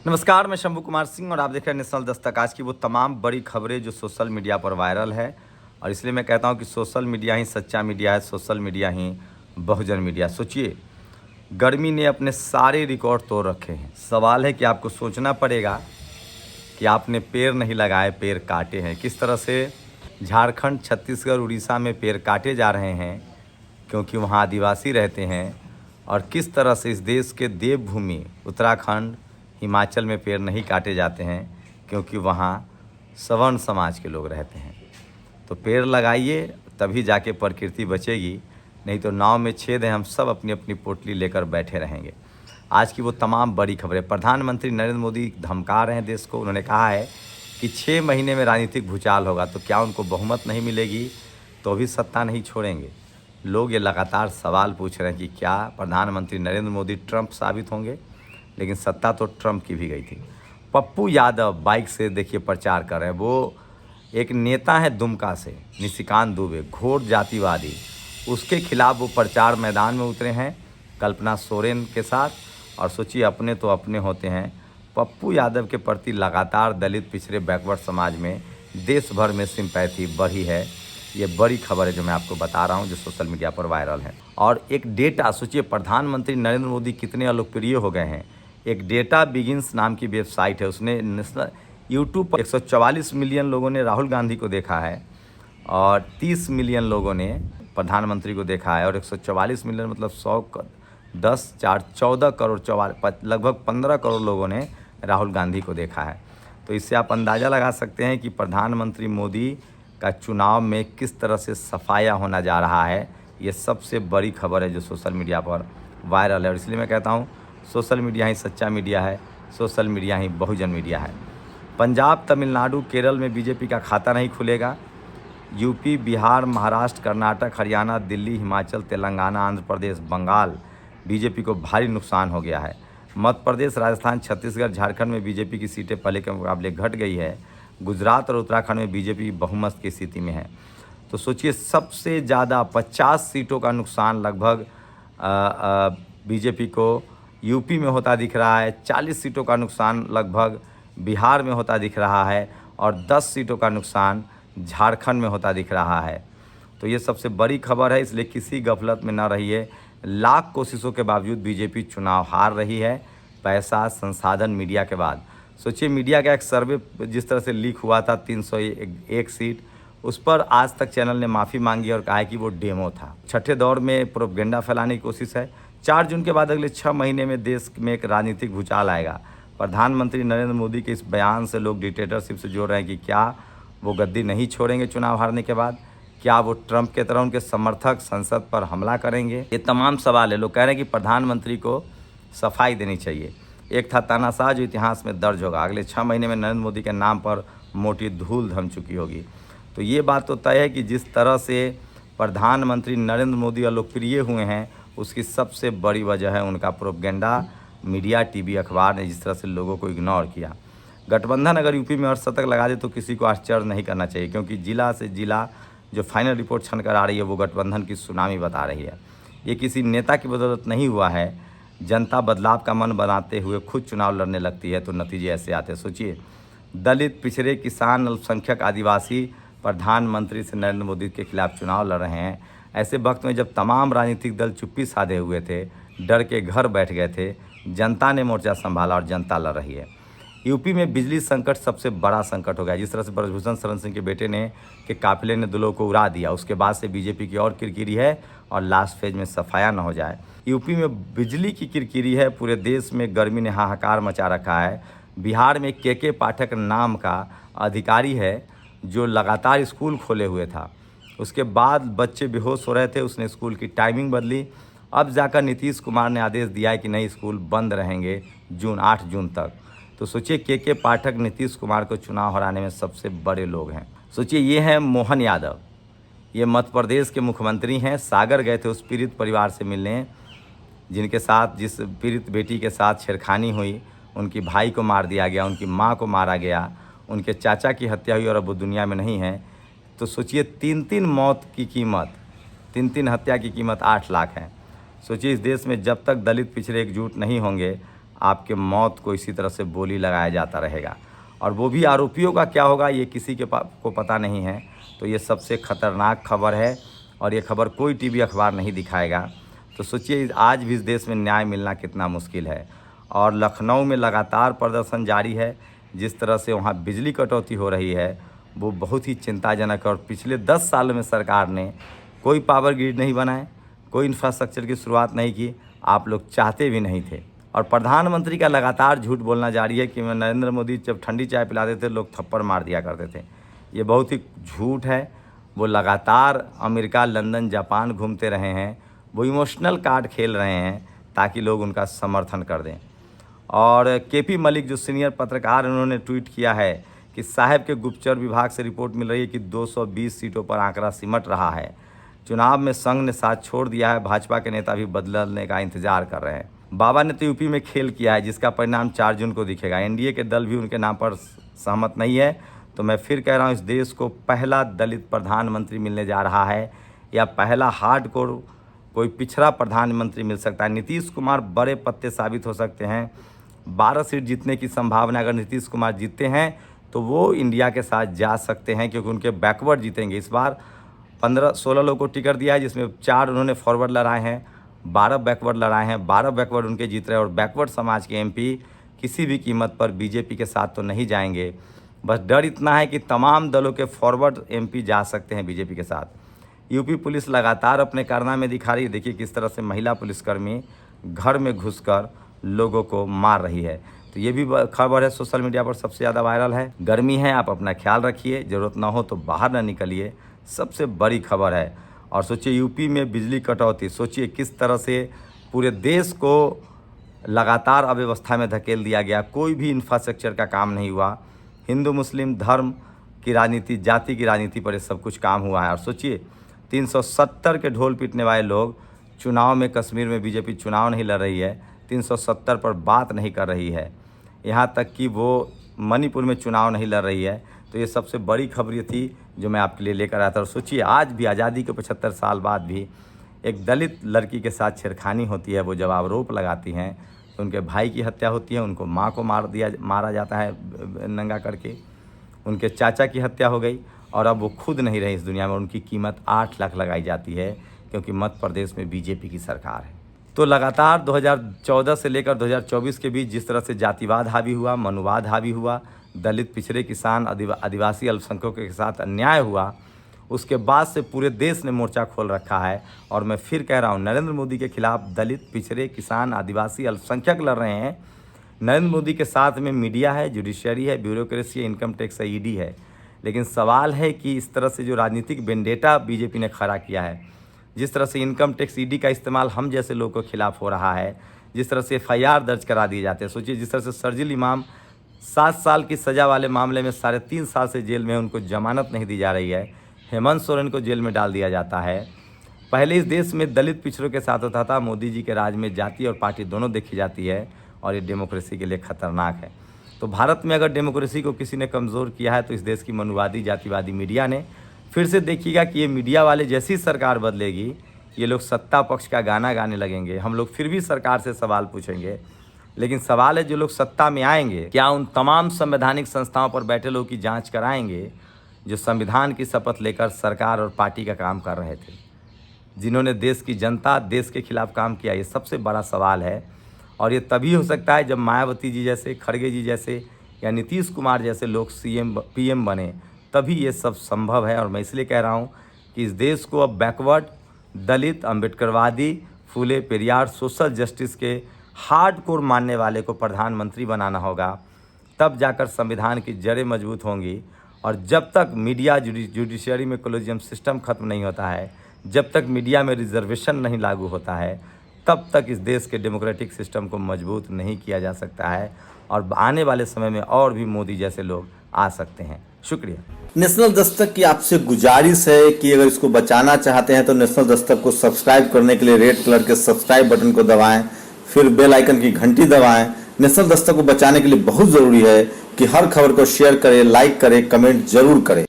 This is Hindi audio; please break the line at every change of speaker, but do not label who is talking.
नमस्कार, मैं शंभू कुमार सिंह और आप देख रहे हैं नेशनल दस्तक। आज की वो तमाम बड़ी खबरें जो सोशल मीडिया पर वायरल है, और इसलिए मैं कहता हूं कि सोशल मीडिया ही सच्चा मीडिया है, सोशल मीडिया ही बहुजन मीडिया। सोचिए, गर्मी ने अपने सारे रिकॉर्ड तोड़ रखे हैं। सवाल है कि आपको सोचना पड़ेगा कि आपने पेड़ नहीं लगाए, पेड़ काटे हैं। किस तरह से झारखंड, छत्तीसगढ़, उड़ीसा में पेड़ काटे जा रहे हैं क्योंकि वहाँ आदिवासी रहते हैं, और किस तरह से इस देश के देवभूमि उत्तराखंड, हिमाचल में पेड़ नहीं काटे जाते हैं क्योंकि वहाँ सवर्ण समाज के लोग रहते हैं। तो पेड़ लगाइए, तभी जाके प्रकृति बचेगी, नहीं तो नाव में छेद है, हम सब अपनी अपनी पोटली लेकर बैठे रहेंगे। आज की वो तमाम बड़ी खबरें। प्रधानमंत्री नरेंद्र मोदी धमका रहे हैं देश को। उन्होंने कहा है कि 6 महीने में राजनीतिक भूचाल होगा। तो क्या उनको बहुमत नहीं मिलेगी तो भी सत्ता नहीं छोड़ेंगे? लोग ये लगातार सवाल पूछ रहे हैं कि क्या प्रधानमंत्री नरेंद्र मोदी ट्रंप साबित होंगे? लेकिन सत्ता तो ट्रंप की भी गई थी। पप्पू यादव बाइक से देखिए प्रचार कर रहे हैं। वो एक नेता है दुमका से, निशिकांत दुबे, घोर जातिवादी। उसके खिलाफ वो प्रचार मैदान में उतरे हैं कल्पना सोरेन के साथ। और सोचिए, अपने तो अपने होते हैं। पप्पू यादव के प्रति लगातार दलित, पिछड़े, बैकवर्ड समाज में देश भर में सिंपैथी बढ़ी है। ये बड़ी खबर है जो मैं आपको बता रहा हूँ, जो सोशल मीडिया पर वायरल है। और एक डेटा, सोचिए प्रधानमंत्री नरेंद्र मोदी कितने अलोकप्रिय हो गए हैं। एक डेटा बिगिंस नाम की वेबसाइट है, उसने नेशनल यूट्यूब पर 144 मिलियन लोगों ने राहुल गांधी को देखा है और 30 मिलियन लोगों ने प्रधानमंत्री को देखा है। और 144 मिलियन मतलब 10 4 14 करोड़, लगभग 15 करोड़ लोगों ने राहुल गांधी को देखा है। तो इससे आप अंदाज़ा लगा सकते हैं कि प्रधानमंत्री मोदी का चुनाव में किस तरह से सफाया होना जा रहा है। ये सबसे बड़ी खबर है जो सोशल मीडिया पर वायरल है। और इसलिए मैं कहता हूँ, सोशल मीडिया ही सच्चा मीडिया है, सोशल मीडिया ही बहुजन मीडिया है। पंजाब, तमिलनाडु, केरल में बीजेपी का खाता नहीं खुलेगा। यूपी, बिहार, महाराष्ट्र, कर्नाटक, हरियाणा, दिल्ली, हिमाचल, तेलंगाना, आंध्र प्रदेश, बंगाल बीजेपी को भारी नुकसान हो गया है। मध्य प्रदेश, राजस्थान, छत्तीसगढ़, झारखंड में बीजेपी की सीटें पहले के मुकाबले घट गई है। गुजरात और उत्तराखंड में बीजेपी बहुमत की स्थिति में है। तो सोचिए, सबसे ज़्यादा 50 सीटों का नुकसान लगभग बीजेपी को यूपी में होता दिख रहा है। 40 सीटों का नुकसान लगभग बिहार में होता दिख रहा है और 10 सीटों का नुकसान झारखंड में होता दिख रहा है। तो ये सबसे बड़ी खबर है, इसलिए किसी गफलत में न रहिए। लाख कोशिशों के बावजूद बीजेपी चुनाव हार रही है, पैसा, संसाधन, मीडिया के बाद। सोचिए, मीडिया का एक सर्वे जिस तरह से लीक हुआ था 301 सीट, उस पर आज तक चैनल ने माफ़ी मांगी और कहा है कि वो डेमो था। छठे दौर में प्रोपेगेंडा फैलाने की कोशिश है। 4 जून के बाद अगले 6 महीने में देश में एक राजनीतिक भूचाल आएगा। प्रधानमंत्री नरेंद्र मोदी के इस बयान से लोग डिक्टेटरशिप से जोड़ रहे हैं कि क्या वो गद्दी नहीं छोड़ेंगे चुनाव हारने के बाद? क्या वो ट्रंप के तरह उनके समर्थक संसद पर हमला करेंगे? ये तमाम सवाल है। लोग कह रहे हैं कि प्रधानमंत्री को सफाई देनी चाहिए। एक था तानाशाह जो इतिहास में दर्ज होगा। अगले 6 महीने में नरेंद्र मोदी के नाम पर मोटी धूल थम चुकी होगी। तो ये बात तो तय है कि जिस तरह से प्रधानमंत्री नरेंद्र मोदी अलोकप्रिय हुए हैं, उसकी सबसे बड़ी वजह है उनका प्रोपेगेंडा। मीडिया, टीवी, अखबार ने जिस तरह से लोगों को इग्नोर किया। गठबंधन अगर यूपी में अर्धशतक लगा दे तो किसी को आश्चर्य नहीं करना चाहिए, क्योंकि जिला से जिला जो फाइनल रिपोर्ट छन कर आ रही है वो गठबंधन की सुनामी बता रही है। ये किसी नेता की बदौलत नहीं हुआ है। जनता बदलाव का मन बनाते हुए खुद चुनाव लड़ने लगती है तो नतीजे ऐसे आते हैं। सोचिए, दलित, पिछड़े, किसान, अल्पसंख्यक, आदिवासी प्रधानमंत्री से नरेंद्र मोदी के खिलाफ चुनाव लड़ रहे हैं। ऐसे वक्त में जब तमाम राजनीतिक दल चुप्पी साधे हुए थे, डर के घर बैठ गए थे, जनता ने मोर्चा संभाला और जनता लड़ रही है। यूपी में बिजली संकट सबसे बड़ा संकट हो गया। जिस तरह से ब्रजभूषण शरण सिंह के बेटे ने के काफिले ने दुल्हों को उड़ा दिया, उसके बाद से बीजेपी की और किरकिरी है और लास्ट फेज में सफाया न हो जाए। यूपी में बिजली की किरकिरी है। पूरे देश में गर्मी ने हाहाकार मचा रखा है। बिहार में के पाठक नाम का अधिकारी है जो लगातार स्कूल खोले हुए था, उसके बाद बच्चे बेहोश हो रहे थे, उसने स्कूल की टाइमिंग बदली। अब जाकर नीतीश कुमार ने आदेश दिया है कि नहीं, स्कूल बंद रहेंगे 8 जून तक। तो सोचिए, के पाठक नीतीश कुमार को चुनाव हराने में सबसे बड़े लोग हैं। सोचिए, ये हैं मोहन यादव, ये मध्य प्रदेश के मुख्यमंत्री हैं। सागर गए थे उस पीड़ित परिवार से मिलने जिनके साथ, जिस पीड़ित बेटी के साथ छेड़खानी हुई, उनकी भाई को मार दिया गया, उनकी माँ को मारा गया, उनके चाचा की हत्या हुई और अब वो दुनिया में नहीं है। तो सोचिए, 3 मौत की कीमत, 3 हत्या की कीमत 8 लाख है। सोचिए, इस देश में जब तक दलित पिछड़े एकजुट नहीं होंगे, आपके मौत को इसी तरह से बोली लगाया जाता रहेगा। और वो भी आरोपियों का क्या होगा ये किसी के को पता नहीं है। तो ये सबसे खतरनाक खबर है और ये खबर कोई टीवी अखबार नहीं दिखाएगा। तो सोचिए आज भी इस देश में न्याय मिलना कितना मुश्किल है। और लखनऊ में लगातार प्रदर्शन जारी है। जिस तरह से वहाँ बिजली कटौती हो रही है वो बहुत ही चिंताजनक है। और पिछले 10 साल में सरकार ने कोई पावर ग्रिड नहीं बनाए, कोई इंफ्रास्ट्रक्चर की शुरुआत नहीं की, आप लोग चाहते भी नहीं थे। और प्रधानमंत्री का लगातार झूठ बोलना जारी है कि नरेंद्र मोदी जब ठंडी चाय पिलाते थे लोग थप्पड़ मार दिया करते थे। ये बहुत ही झूठ है। वो लगातार अमेरिका, लंदन, जापान घूमते रहे हैं। वो इमोशनल कार्ड खेल रहे हैं ताकि लोग उनका समर्थन कर दें। और केपी मलिक जो सीनियर पत्रकार उन्होंने ट्वीट किया है कि साहब के गुप्तचर विभाग से रिपोर्ट मिल रही है कि 220 सीटों पर आंकड़ा सिमट रहा है। चुनाव में संघ ने साथ छोड़ दिया है, भाजपा के नेता भी बदलने का इंतजार कर रहे हैं। बाबा ने तो यूपी में खेल किया है जिसका परिणाम 4 जून को दिखेगा। एनडीए के दल भी उनके नाम पर सहमत नहीं है। तो मैं फिर कह रहा हूँ इस देश को पहला दलित प्रधानमंत्री मिलने जा रहा है या पहला हार्डकोर कोई पिछड़ा प्रधानमंत्री मिल सकता है। नीतीश कुमार बड़े पत्ते साबित हो सकते हैं। 12 सीट जीतने की संभावना अगर नीतीश कुमार जीतते हैं तो वो इंडिया के साथ जा सकते हैं क्योंकि उनके बैकवर्ड जीतेंगे। इस बार 15-16 लोगों को टिकट दिया है जिसमें 4 उन्होंने फॉरवर्ड लड़ाए हैं, 12 बैकवर्ड लड़ाए हैं। 12 बैकवर्ड उनके जीत रहे हैं और बैकवर्ड समाज के एमपी किसी भी कीमत पर बीजेपी के साथ तो नहीं जाएंगे। बस डर इतना है कि तमाम दलों के फॉरवर्ड एमपी जा सकते हैं बीजेपी के साथ। यूपी पुलिस लगातार अपने कारनामे दिखा रही है। देखिए किस तरह से महिला पुलिसकर्मी घर में घुसकर लोगों को मार रही है। तो ये भी खबर है सोशल मीडिया पर सबसे ज़्यादा वायरल है। गर्मी है, आप अपना ख्याल रखिए, ज़रूरत ना हो तो बाहर ना निकलिए, सबसे बड़ी खबर है। और सोचिए यूपी में बिजली कटौती, सोचिए किस तरह से पूरे देश को लगातार अव्यवस्था में धकेल दिया गया। कोई भी इंफ्रास्ट्रक्चर का काम नहीं हुआ। हिंदू मुस्लिम धर्म की राजनीति, जाति की राजनीति पर ये सब कुछ काम हुआ है। और सोचिए 370 के ढोल पीटने वाले लोग चुनाव में, कश्मीर में बीजेपी चुनाव नहीं लड़ रही है, 370 पर बात नहीं कर रही है, यहाँ तक कि वो मणिपुर में चुनाव नहीं लड़ रही है। तो ये सबसे बड़ी खबर थी जो मैं आपके लिए लेकर आया था। और सोचिए आज भी आज़ादी के 75 साल बाद भी एक दलित लड़की के साथ छेड़खानी होती है। वो जब आरोप लगाती हैं तो उनके भाई की हत्या होती है, उनको माँ को मारा जाता है नंगा करके, उनके चाचा की हत्या हो गई और अब वो खुद नहीं रहे इस दुनिया में। उनकी कीमत 8 लाख लगाई जाती है क्योंकि मध्य प्रदेश में बीजेपी की सरकार है। तो लगातार 2014 से लेकर 2024 के बीच जिस तरह से जातिवाद हावी हुआ, मनुवाद हावी हुआ, दलित, पिछड़े, किसान, आदिवासी, अल्पसंख्यकों के साथ अन्याय हुआ, उसके बाद से पूरे देश ने मोर्चा खोल रखा है। और मैं फिर कह रहा हूँ नरेंद्र मोदी के खिलाफ दलित, पिछड़े, किसान, आदिवासी, अल्पसंख्यक लड़ रहे हैं। नरेंद्र मोदी के साथ में मीडिया है, जुडिशरी है, ब्यूरोक्रेसी है, इनकम टैक्स है, ईडी है। लेकिन सवाल है कि इस तरह से जो राजनीतिक वेंडेटा बीजेपी ने खड़ा किया है, जिस तरह से इनकम टैक्स, ईडी का इस्तेमाल हम जैसे लोगों के खिलाफ हो रहा है, जिस तरह से FIR दर्ज करा दिए जाते हैं। सोचिए जिस तरह से शर्जील इमाम 7 साल की सज़ा वाले मामले में 3.5 साल से जेल में, उनको जमानत नहीं दी जा रही है। हेमंत सोरेन को जेल में डाल दिया जाता है। पहले इस देश में दलित पिछड़ों के साथ होता था, मोदी जी के राज में जाति और पार्टी दोनों देखी जाती है और ये डेमोक्रेसी के लिए खतरनाक है। तो भारत में अगर डेमोक्रेसी को किसी ने कमज़ोर किया है तो इस देश की मनुवादी, जातिवादी मीडिया ने। फिर से देखिएगा कि ये मीडिया वाले जैसी सरकार बदलेगी ये लोग सत्ता पक्ष का गाना गाने लगेंगे। हम लोग फिर भी सरकार से सवाल पूछेंगे, लेकिन सवाल है जो लोग सत्ता में आएंगे क्या उन तमाम संवैधानिक संस्थाओं पर बैठे लोगों की जांच कराएंगे जो संविधान की शपथ लेकर सरकार और पार्टी का काम कर रहे थे, जिन्होंने देश की जनता, देश के खिलाफ काम किया? ये सबसे बड़ा सवाल है। और ये तभी हो सकता है जब मायावती जी जैसे, खड़गे जी जैसे या नीतीश कुमार जैसे लोग PM बने, तभी ये सब संभव है। और मैं इसलिए कह रहा हूँ कि इस देश को अब बैकवर्ड, दलित, अम्बेडकरवादी, फूले पेरियार, सोशल जस्टिस के हार्डकोर मानने वाले को प्रधानमंत्री बनाना होगा। तब जाकर संविधान की जड़ें मजबूत होंगी। और जब तक मीडिया, जुडिशरी में कोलिजियम सिस्टम खत्म नहीं होता है, जब तक मीडिया में रिजर्वेशन नहीं लागू होता है, तब तक इस देश के डेमोक्रेटिक सिस्टम को मजबूत नहीं किया जा सकता है। और आने वाले समय में और भी मोदी जैसे लोग आ सकते हैं। शुक्रिया।
नेशनल दस्तक की आपसे गुजारिश है कि अगर इसको बचाना चाहते हैं तो नेशनल दस्तक को सब्सक्राइब करने के लिए रेड कलर के सब्सक्राइब बटन को दबाएं, फिर बेल आइकन की घंटी दबाएं। नेशनल दस्तक को बचाने के लिए बहुत जरूरी है कि हर खबर को शेयर करें, लाइक करें, कमेंट जरूर करें।